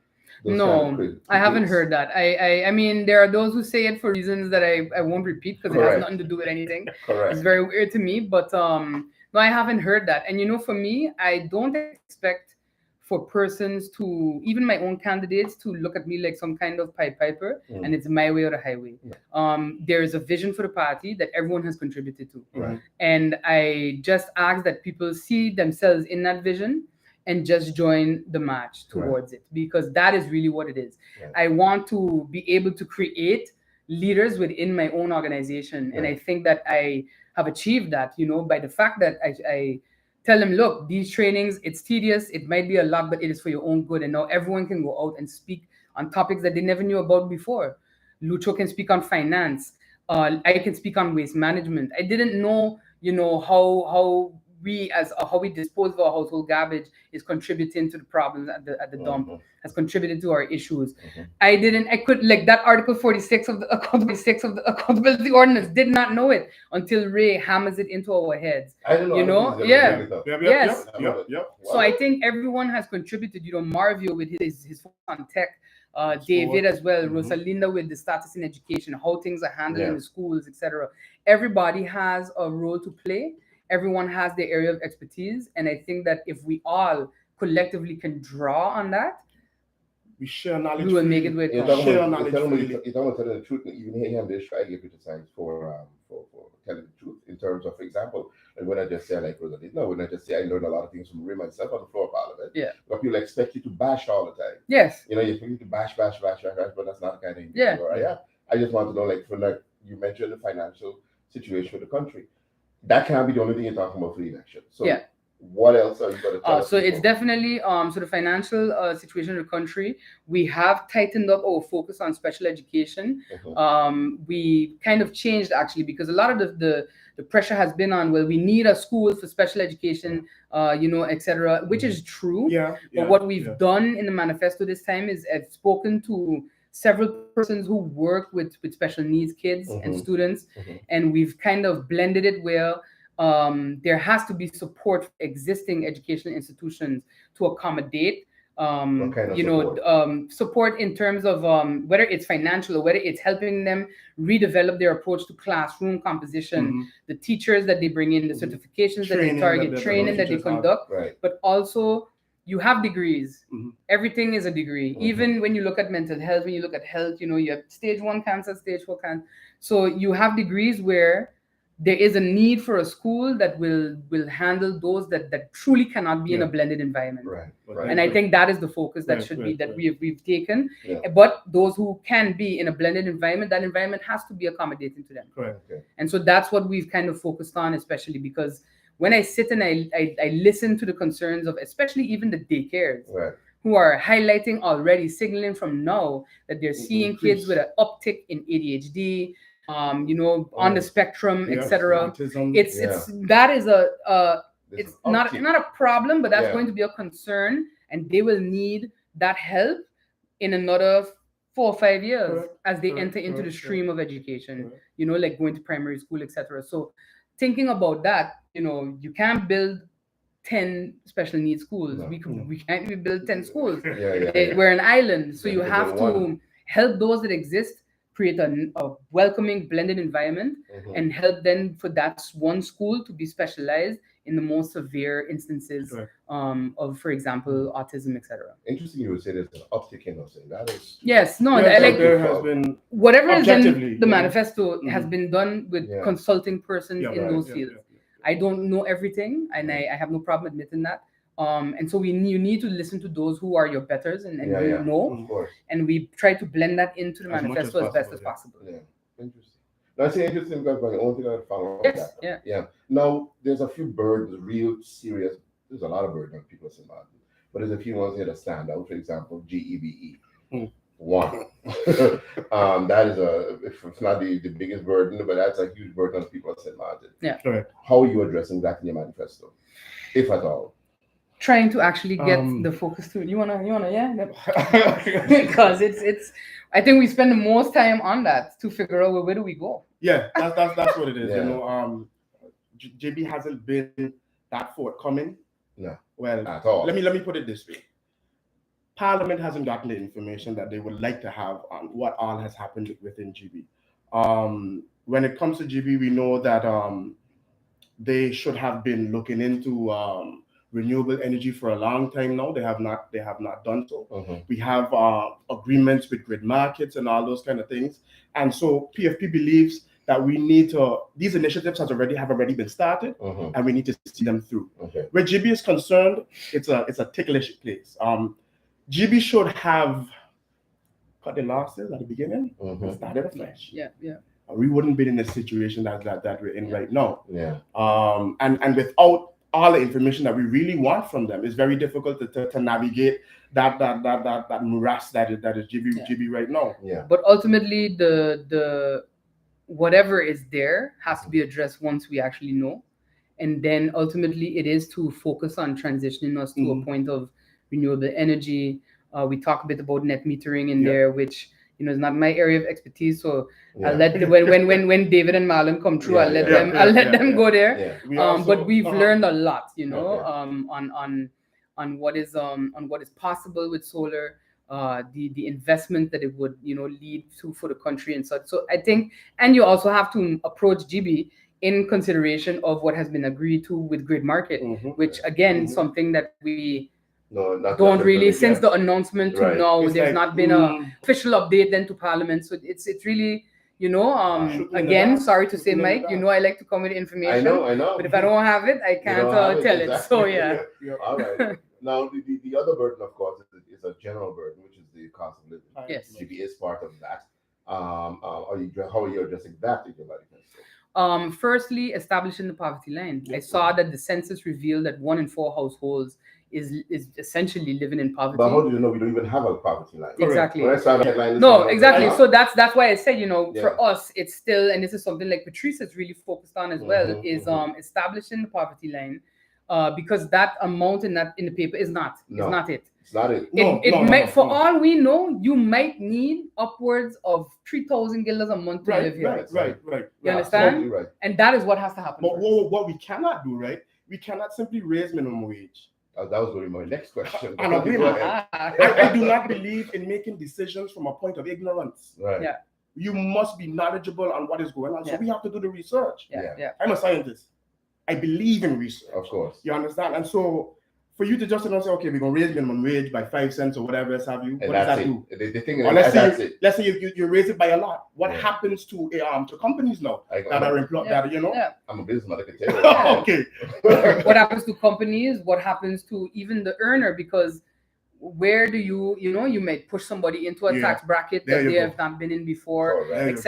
No, I haven't heard that. I mean, there are those who say it for reasons that I won't repeat because it has nothing to do with anything. Correct. It's very weird to me, but no, I haven't heard that. And for me, I don't expect for persons to, even my own candidates, to look at me like some kind of Pied Piper and it's my way or the highway. There is a vision for the party that everyone has contributed to. Right. And I just ask that people see themselves in that vision and just join the march towards it, because that is really what it is. I want to be able to create leaders within my own organization. And I think that I have achieved that, by the fact that I tell them, look, these trainings, it's tedious, it might be a lot, but it is for your own good. And now everyone can go out and speak on topics that they never knew about before. Lucho can speak on finance. I can speak on waste management. I didn't know, how we as how we dispose of our household garbage is contributing to the problems at the dump, has contributed to our issues. I could like that Article 46 of the accountability ordinance, did not know it until Ray hammers it into our heads. I don't know. You know, yes. Yep. So I think everyone has contributed. You know, Marvio with his focus on tech, David as well, Rosalinda with the status in education, how things are handled in the schools, etc. Everybody has a role to play. Everyone has their area of expertise, and I think that if we all collectively can draw on that, we share knowledge. We will make it with you're talking about telling the truth. Even here, I'm just trying to get criticized for telling the truth in terms of, for example, and when I just say like Rosalinda, when I just say I learned a lot of things from Ray myself on the floor of Parliament. Yeah. But people expect you to bash all the time. Yes. You know, you expect you to bash, but that's not the kind of thing. Yeah. I just want to know, like you mentioned the financial situation of the country. That can't be the only thing you're talking about for the election. So what else are you going to tell us? So it's definitely so the financial situation of the country. We have tightened up our focus on special education. We kind of changed actually because a lot of the pressure has been on, well, we need a school for special education, etc., which is true. But what we've done in the manifesto this time is I've spoken to several persons who work with special needs kids and students, and we've kind of blended it where there has to be support for existing educational institutions to accommodate support in terms of whether it's financial or whether it's helping them redevelop their approach to classroom composition, the teachers that they bring in, the certifications that they target, training that they conduct, but also you have degrees. Everything is a degree. Even when you look at mental health, when you look at health, you have stage 1 cancer, stage 4 cancer. So you have degrees where there is a need for a school that will handle those that truly cannot be in a blended environment. And I think that is the focus that should be that we've taken. But those who can be in a blended environment, that environment has to be accommodating to them. And so that's what we've kind of focused on, especially because when I sit and I listen to the concerns of especially even the daycares who are highlighting already, signaling from now that they're seeing kids with an uptick in ADHD, on the spectrum, etc. It's that is it's not a problem, but that's going to be a concern, and they will need that help in another 4 or 5 years as they enter into the stream of education. Like going to primary school, etc. So thinking about that, you can't build 10 special needs schools. We can't build 10 schools. We're an island, so you have to help those that exist, create a welcoming blended environment, and help them for that one school to be specialized in the most severe instances of, for example, autism, etc. Interesting you would say there's an uptick in those things. That is there has been whatever is in the manifesto has been done with consulting persons in those fields. I don't know everything, and I have no problem admitting that. And so you need to listen to those who are your betters and who know, and we try to blend that into the manifesto as best as possible. Interesting. Now, I say interesting because my own thing I follow up that. Now, there's a few burdens, real serious. There's a lot of burdens on people in Martin, but there's a few ones here that stand out. For example, GEBE. One. That is if it's not the biggest burden, but that's a huge burden on people in St. Martin. How are you addressing that in your manifesto, if at all? Trying to actually get the focus to you wanna because it's I think we spend the most time on that to figure out where do we go. That's what it is. JB hasn't been that forthcoming. Well, at all. Let me put it this way. Parliament hasn't gotten the information that they would like to have on what all has happened within GB. When it comes to GB, we know that they should have been looking into renewable energy for a long time now. They have not done so. We have agreements with grid markets and all those kind of things. And so PFP believes that we need to, these initiatives have already been started, and we need to see them through. Where GB is concerned, it's a ticklish place. GB should have cut the losses at the beginning and started afresh. We wouldn't be in the situation that we're in right now. And without all the information that we really want from them, it's very difficult to navigate that morass that is GB right now. But ultimately, the whatever is there has to be addressed once we actually know. and then ultimately it is to focus on transitioning us to a point of renewable energy. We talk a bit about net metering in there, which is not my area of expertise. So I'll let when David and Marlon come through, I'll let them go there. But we've learned a lot, on what is possible with solar, the investment that it would lead to for the country and such. So I think, and you also have to approach GB in consideration of what has been agreed to with grid market, which again something that we don't really since the announcement to now. It's there's not been a official update then to Parliament, so it's really again, sorry to say, Mike, I like to come with information. I know. But if I don't have it, I can't tell it. Exactly. So yeah. All right. Now the other burden, of course, is a general burden, which is the cost of living. Yes. GB is part of that. How are you addressing that, if you like? Firstly, establishing the poverty line. I saw that the census revealed that 1 in 4 households is essentially living in poverty. But how do you know we don't even have a poverty line? Exactly. When I saw the headline, no, exactly. So that's why I said, for us, it's still, and this is something like Patrice is really focused on as well, is establishing the poverty line, because that amount in the paper is not. It's not it. It's not it. For all we know, you might need upwards of 3,000 guilders a month to live here. Right. You understand? Right. And that is what has to happen. But what we cannot do, right? We cannot simply raise minimum wage. That was going to be my next question. I do not believe in making decisions from a point of ignorance. Right. Yeah. You must be knowledgeable on what is going on. So we have to do the research. Yeah. I'm a scientist. I believe in research. Of course. You understand? And so for you to just say, okay, we're going to raise minimum wage by 5 cents or whatever else have you, what does that do? The thing is, let's say you raise it by a lot. What happens to companies now that are employed? I'm a businessman, I can tell you. Okay. What happens to companies? What happens to even the earner? Because where do you might push somebody into a tax bracket that they have not been in before,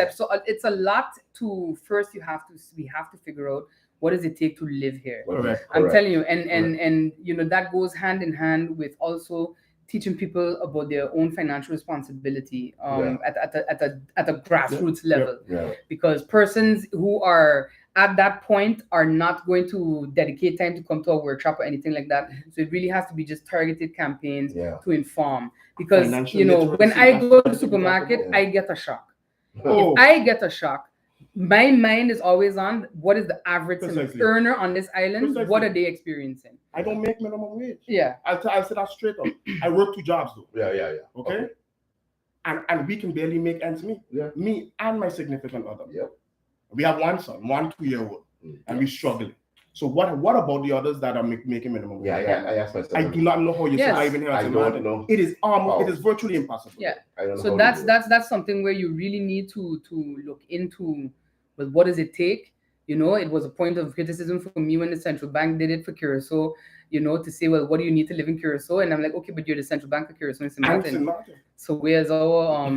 so it's a lot to first we have to figure out what does it take to live here. I'm telling you, and that goes hand in hand with also teaching people about their own financial responsibility at a grassroots level, because persons who are at that point are not going to dedicate time to come to a workshop or anything like that. So it really has to be just targeted campaigns to inform. Because when I go to the supermarket, I get a shock. If I get a shock, my mind is always on what is the average earner on this island. What are they experiencing? I don't make minimum wage. Yeah, I'll say that straight up. I work 2 jobs though. Yeah. Okay. And we can barely make ends meet. Yeah. Me and my significant other. Yep. We have one son, 1 2-year-old, and we're struggling. So what about the others that are making minimum wage? Yeah, I asked myself. I do not know how you're surviving here. I don't know. It is virtually impossible. Yeah. I don't know. So that's something where you really need to look into. Well, what does it take? It was a point of criticism for me when the central bank did it for Curacao, to say, well, what do you need to live in Curacao? And I'm like, okay, but you're the central bank of Curacao and St. Martin. So where's our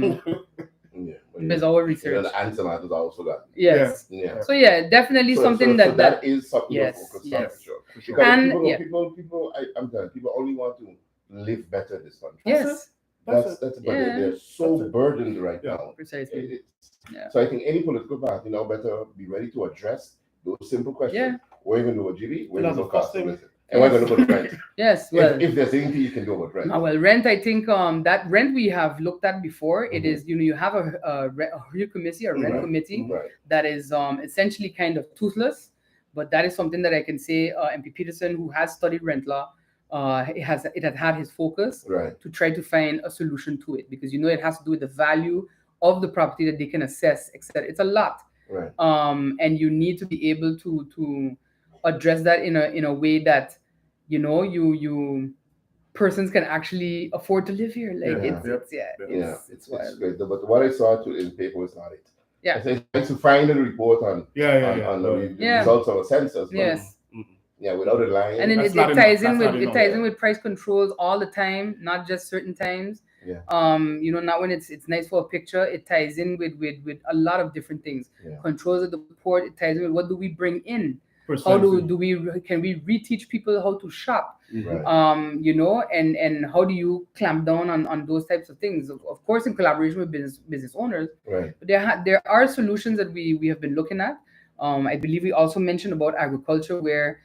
there's our research? The answer is also that. Yes. Yeah. So definitely something that is something yes, to focus yes. on for sure. Because And people, I'm telling you, people only want to live better in this country. Yes. That's but they're so burdened right now. Precisely. So I think any political party now better be ready to address those simple questions. We're going to do a GB, we're going to do cost of living, and we're going to put rent. Yes, well, if there's anything you can do about rent. Well, rent, I think that rent we have looked at before. It is, you have a rent committee that is essentially kind of toothless, but that is something that I can say MP Peterson, who has studied rent law, it has had his focus to try to find a solution to it, because it has to do with the value of the property that they can assess, etc. It's a lot, and you need to be able to address that in a way that you persons can actually afford to live here. Like it's wild. Great. But what I saw in the paper was not it. Yeah, I said to find a report on the results of a census. Yes. Yeah, without a line. And then it ties in with price controls all the time, not just certain times. Yeah. Not when it's nice for a picture. It ties in with a lot of different things. Yeah. Controls of the port. It ties in with what do we bring in? How can we reteach people how to shop? Right. And how do you clamp down on those types of things? Of course, in collaboration with business owners. Right. But there are solutions that we have been looking at. I believe we also mentioned about agriculture, where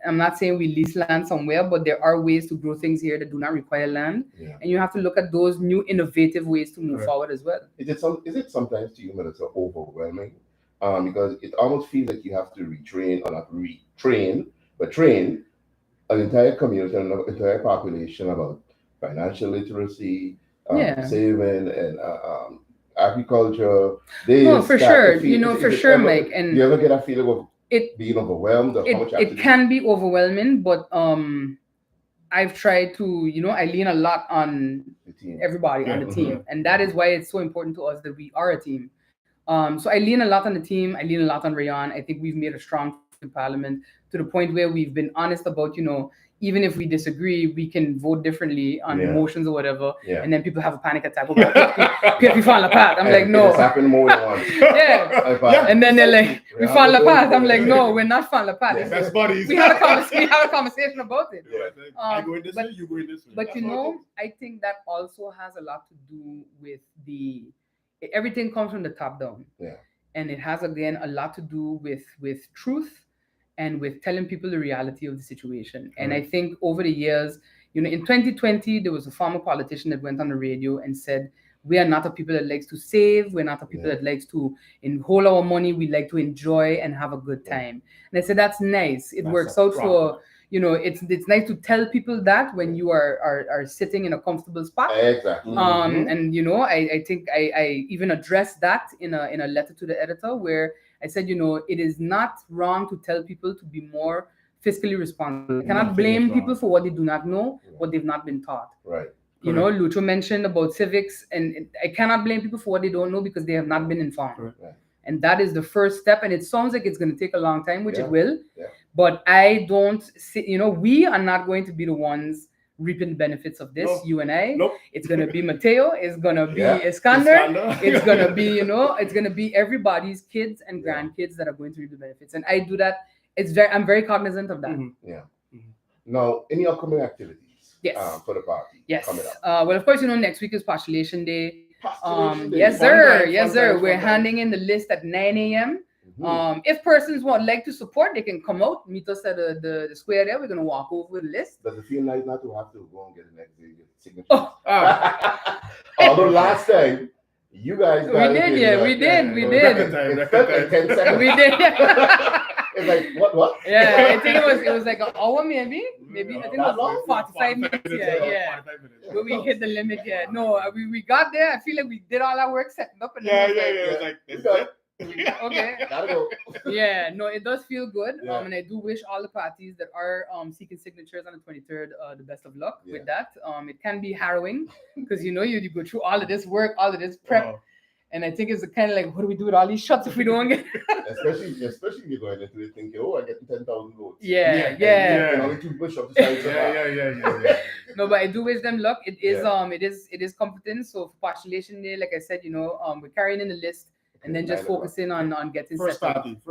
I'm not saying we lease land somewhere, but there are ways to grow things here that do not require land, and you have to look at those new innovative ways to move forward as well. Is it sometimes to you when it's overwhelming? Because it almost feels like you have to retrain, or not retrain, but train an entire community, an entire population about financial literacy, saving, and agriculture. No, for sure, for sure, Mike. And do you ever get a feeling of being overwhelmed? Of how much it can be overwhelming, but I've tried to, I lean a lot on everybody on the team, and that is why it's so important to us that we are a team. So I lean a lot on the team. I lean a lot on Rayon. I think we've made a strong in Parliament to the point where we've been honest about, even if we disagree, we can vote differently on emotions or whatever. And then people have a panic attack. We fall apart. I'm like, no. It's happened more than once. And then they're like, we fall apart. I'm like, no, we're not falling apart. Best buddies. We had a conversation about it. I go in this way, you go in this way. But I think that also has a lot to do with everything comes from the top down. And it has, again, a lot to do with truth and with telling people the reality of the situation. And I think over the years, in 2020, there was a former politician that went on the radio and said, we are not a people that likes to save. We're not a people that likes to hold our money. We like to enjoy and have a good time. And I said, that's nice. It works out for, it's nice to tell people that when you are sitting in a comfortable spot. Exactly. And, I think I even addressed that in a letter to the editor, where I said, it is not wrong to tell people to be more fiscally responsible. I cannot blame people for what they do not know, what they've not been taught. Right. Lucho mentioned about civics, and I cannot blame people for what they don't know because they have not been informed. Right. And that is the first step. And it sounds like it's going to take a long time, which it will. Yeah. But I don't see, we are not going to be the ones reaping the benefits of this, you and I. It's going to be Mateo, it's going to be Iskander, it's going to be, it's going to be everybody's kids and grandkids that are going to reap the benefits. And I do that. I'm very cognizant of that. Now, any upcoming activities for the party coming up? Well, of course, next week is Postulation Day. Yes, sir. We're handing in the list at 9 a.m. If persons would like to support, they can come out, meet us at the square there. We're going to walk over the list. Does it feel nice not to have to go and get the next signature? Although last time, you guys got we did. It felt like 10 seconds. We did. It's like, what? Yeah, I think it was like an hour maybe. I think it was 45 minutes. Yeah. But we hit the limit. No, we got there. I feel like we did all our work setting up. And It was like, okay. Gotta go. Yeah, no, it does feel good. And I do wish all the parties that are seeking signatures on the 23rd the best of luck with that. It can be harrowing because you go through all of this work, all of this prep. And I think it's kind of like, what do we do with all these shots if we don't get especially if you're going into it thinking, I get 10,000 votes. Yeah. Only 2 push-ups. Yeah. No, but I do wish them luck. It is competent. So for Postulation Day, like I said, we're carrying in the list and then just focusing on getting first set party.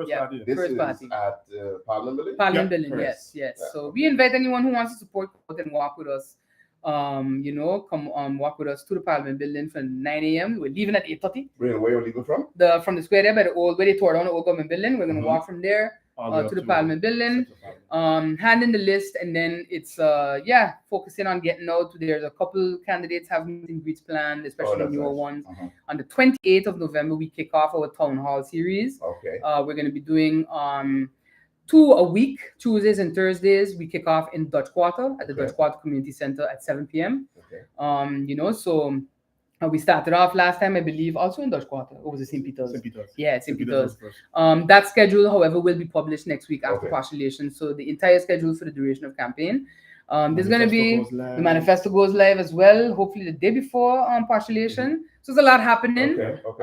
This first is party at Parliament Building? Parliament Building, yes. Yeah. So we invite anyone who wants to support and walk with us. Come walk with us to the Parliament Building from 9 a.m. We're leaving at 8:30. Where are you leaving from? From the square there by where they tore down the old government building. We're going to walk from there to the Parliament Building, hand in the list, and then it's focusing on getting out. There's a couple candidates have meet and greets planned, especially newer ones. On the 28th of November, we kick off our town hall series. Okay. We're going to be doing 2 a week, Tuesdays and Thursdays. We kick off in Dutch Quarter at the Dutch Quarter Community Center at 7 p.m. Okay. So we started off last time, I believe, also in Dutch Quarter. Or was it St. Peter's? St. Peter's. Yeah, St. Peter's. That schedule, however, will be published next week after Postulation. So the entire schedule for the duration of campaign. There's going to be the manifesto goes live as well, hopefully the day before Postulation. So there's a lot happening. Okay.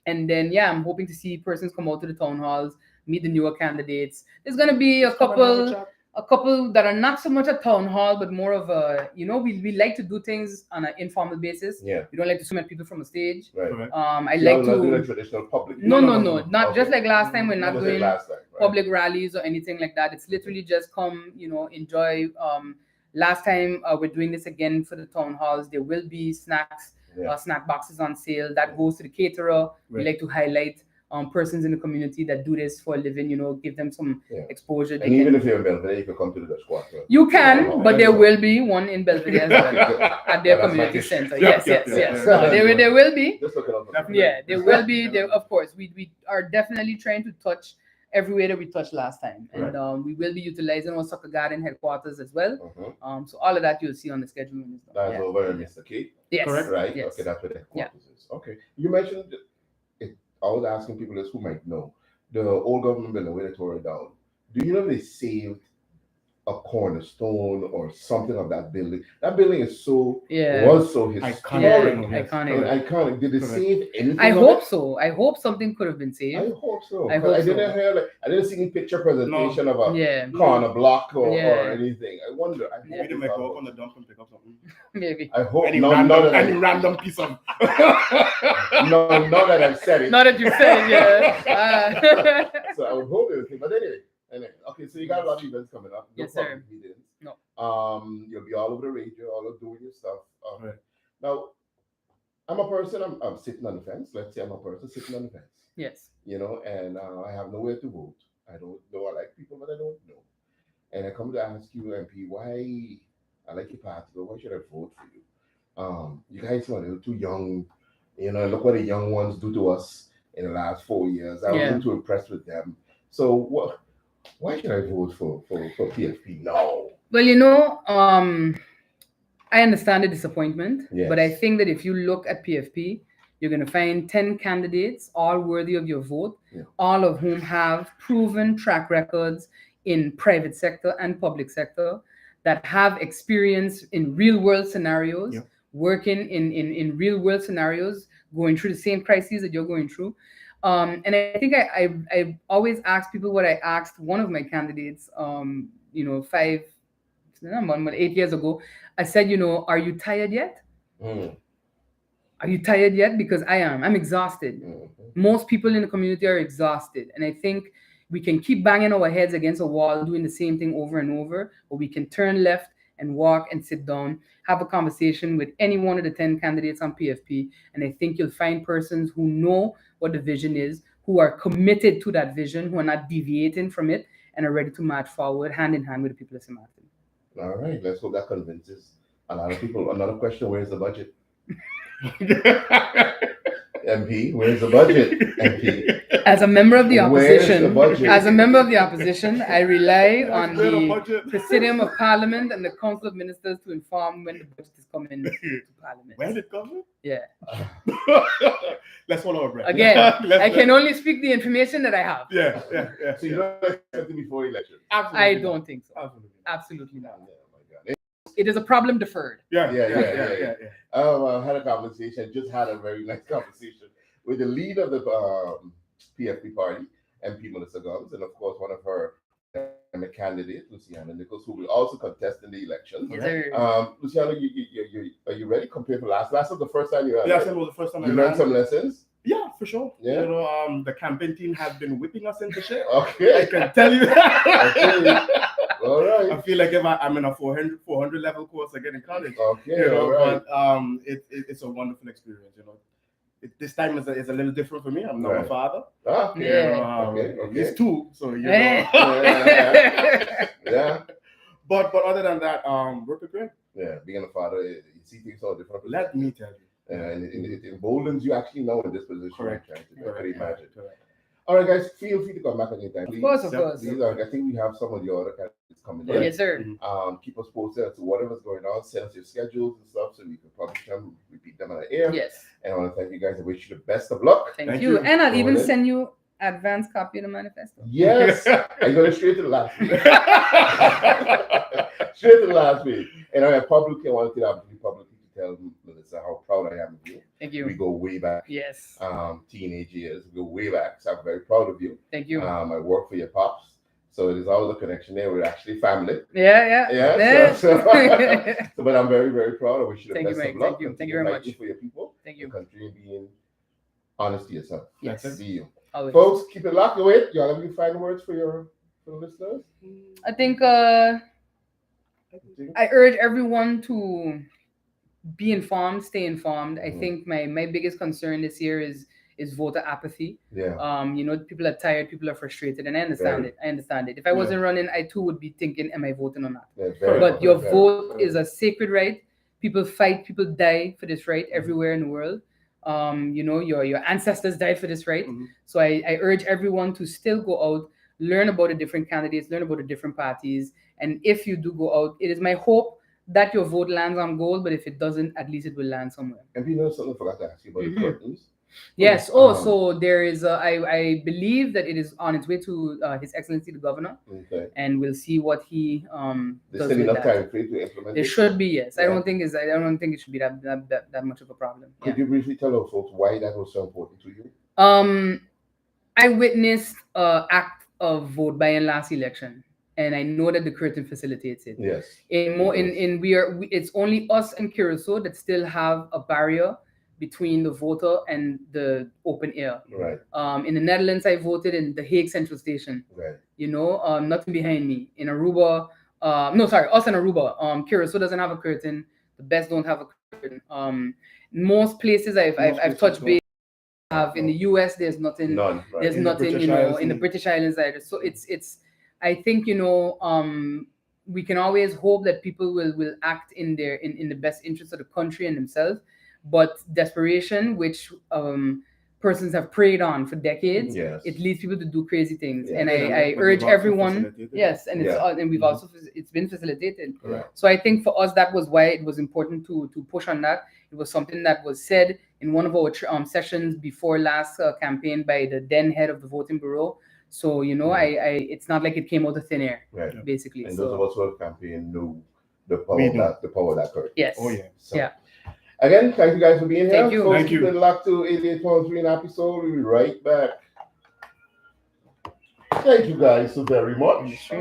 And then, I'm hoping to see persons come out to the town halls, meet the newer candidates. There's going to be a couple that are not so much a town hall, but more of a, we like to do things on an informal basis. Yeah. We don't like to swim at people from a stage. Right. I like to do a traditional public. No. Not just like last time. We're not doing public rallies or anything like that. It's literally just come, enjoy. Last time we're doing this again for the town halls. There will be snacks. snack boxes on sale. That goes to the caterer. We like to highlight persons in the community that do this for a living, give them some exposure. And even if you're in Belvedere, you can come to the Dutch Quarter. You can, but there will be one in Belvedere as well at their community center. Yes. So there will be. Just look it up. There will be. Of course, we are definitely trying to touch every way that we touched last time, and we will be utilizing our soccer garden headquarters as well. So all of that you'll see on the schedule. That's over in Mr. K. Yes. Correct. Right. Yes. Okay, that's where the headquarters is. Okay. You mentioned it. I was asking people this who might know the old government building where they tore it down. Do you know they saved a cornerstone or something of that building? That building is was so iconic. Did it save anything? I hope so. I hope something could have been saved. I hope so. I didn't see any picture presentation of a corner block or anything. I wonder. Maybe they might go up on the dump and pick up something. Maybe. I hope any random piece of. No, not that I've said it. Not that you said it. So I would hope it was, but anyway. Okay, so you got a lot of events coming up. Yes, sir. No. You'll be all over the radio, all over doing your stuff. Now, I'm a person. I'm sitting on the fence. Let's say I'm a person sitting on the fence. Yes. And I have nowhere to vote. I don't know. I like people, but I don't know. And I come to ask you, MP, why I like your party, but why should I vote for you? You guys are a little too young. Look what the young ones do to us in the last 4 years. I wasn't too impressed with them. So what? Why should I vote for PFP now? Well, I understand the disappointment, but I think that if you look at PFP, you're going to find 10 candidates, all worthy of your vote, all of whom have proven track records in private sector and public sector, that have experience in real world scenarios, working in real world scenarios, going through the same crises that you're going through. And I think I always ask people what I asked one of my candidates, 8 years ago. I said, are you tired yet? Are you tired yet? Because I am. I'm exhausted. Most people in the community are exhausted. And I think we can keep banging our heads against a wall, doing the same thing over and over, or we can turn left and walk and sit down, have a conversation with any one of the 10 candidates on PFP. And I think you'll find persons who know what the vision is, who are committed to that vision, who are not deviating from it, and are ready to march forward hand in hand with the people of St. Martin. All right, let's hope that convinces a lot of people. Another question, where's the budget? MP, where's the budget? MP. As a member of the opposition, I rely on the Presidium of Parliament and the Council of Ministers to inform when the budget is coming to Parliament. When it comes? Yeah. Let's hold our breath. Again, I can only speak the information that I have. Yeah. So you don't expect it before election? Absolutely. I don't think so. Absolutely not. It is a problem deferred. Yeah. I had a conversation, just had a very nice conversation with the leader of the PFP party, MP Melissa Gumbs, and of course one of her candidate, Luciano Nicholls, who will also contest in the election. Luciano, are you ready compared to last? Last was the first time you had. Last time was the first time you learned some lessons. Yeah, for sure. Yeah. The campaign team has been whipping us into shape. Okay. I can tell you that. Okay. All right. I feel like if I'm in a 400 level course again in college. Okay. All right. But it's a wonderful experience. This time is a little different for me. I'm not a father. Okay. He's 2, so Yeah. But other than that, we're prepared. Yeah, being a father, you see things so different. Let me tell you. And it emboldens you actually know in this position. Correct. I can imagine. All right, guys, feel free to come back anytime. Of course. I think we have some of the other candidates coming in. Yes, sir. Keep us posted as to whatever's going on. Send us your schedules and stuff so we can publish them, repeat them on the air. Yes. And I want to thank you guys. I wish you the best of luck. Thank you. And I'll even send you advance copy of the manifesto. Yes. I'm going straight to the last page. Straight to the last page. And I publicly want to tell Melissa how proud I am of you. Thank you. We go way back. Yes. Teenage years. We go way back. So I'm very proud of you. Thank you. I work for your pops. So there's always a connection there. We're actually family. Yeah. But I'm very, very proud. I wish you the best of luck. Thank you very much. For your people. Thank you. The country and being honest to yourself. Yes. Be you. Always. Folks, keep it locked away. Y'all have any final words for the listeners? I think I urge everyone to be informed, stay informed. I think my biggest concern this year is voter apathy. You know, people are tired, people are frustrated, and I understand it. I understand it. If I wasn't running, I too would be thinking, am I voting or not? But your vote is a sacred right. People fight, people die for this right everywhere in the world. You know, your ancestors died for this right. So I urge everyone to still go out, learn about the different candidates, learn about the different parties. And if you do go out, it is my hope that your vote lands on gold, but if it doesn't, at least it will land somewhere. And you know something I forgot to ask you about the curtains? Yes. Oh, so there is. I believe that it is on its way to His Excellency the Governor, and we'll see what he There's does still with enough that. time for you to implement. There should be, yes. I don't think it should be that much of a problem. Could you briefly tell our folks why that was so important to you? I witnessed act of vote buying last election, and I know that the curtain facilitates it. Yes. It's only us and Curacao that still have a barrier between the voter and the open air. Right. In the Netherlands, I voted in the Hague Central Station. Right. You know, nothing behind me. In Aruba, us in Aruba. Curacao doesn't have a curtain. The best don't have a curtain. Most places I've touched base. In the US, there's nothing. None. Right. There's nothing. You know, in the British Islands either. So it's. I think, you know, we can always hope that people will act in the best interest of the country and themselves. But desperation, which persons have preyed on for decades, it leads people to do crazy things. And I urge everyone, yes, and we've also it's been facilitated. Correct. So I think for us that was why it was important to push on that. It was something that was said in one of our sessions before last campaign by the then head of the voting bureau. So, you know, it's not like it came out of thin air, basically. And those of us who have campaigned knew the power of that curtain. Yes. Oh yeah. So, again, thank you guys for being here. Thank you. Thank you. Good luck to 88.3 in episode. We'll be right back. Thank you guys so very much.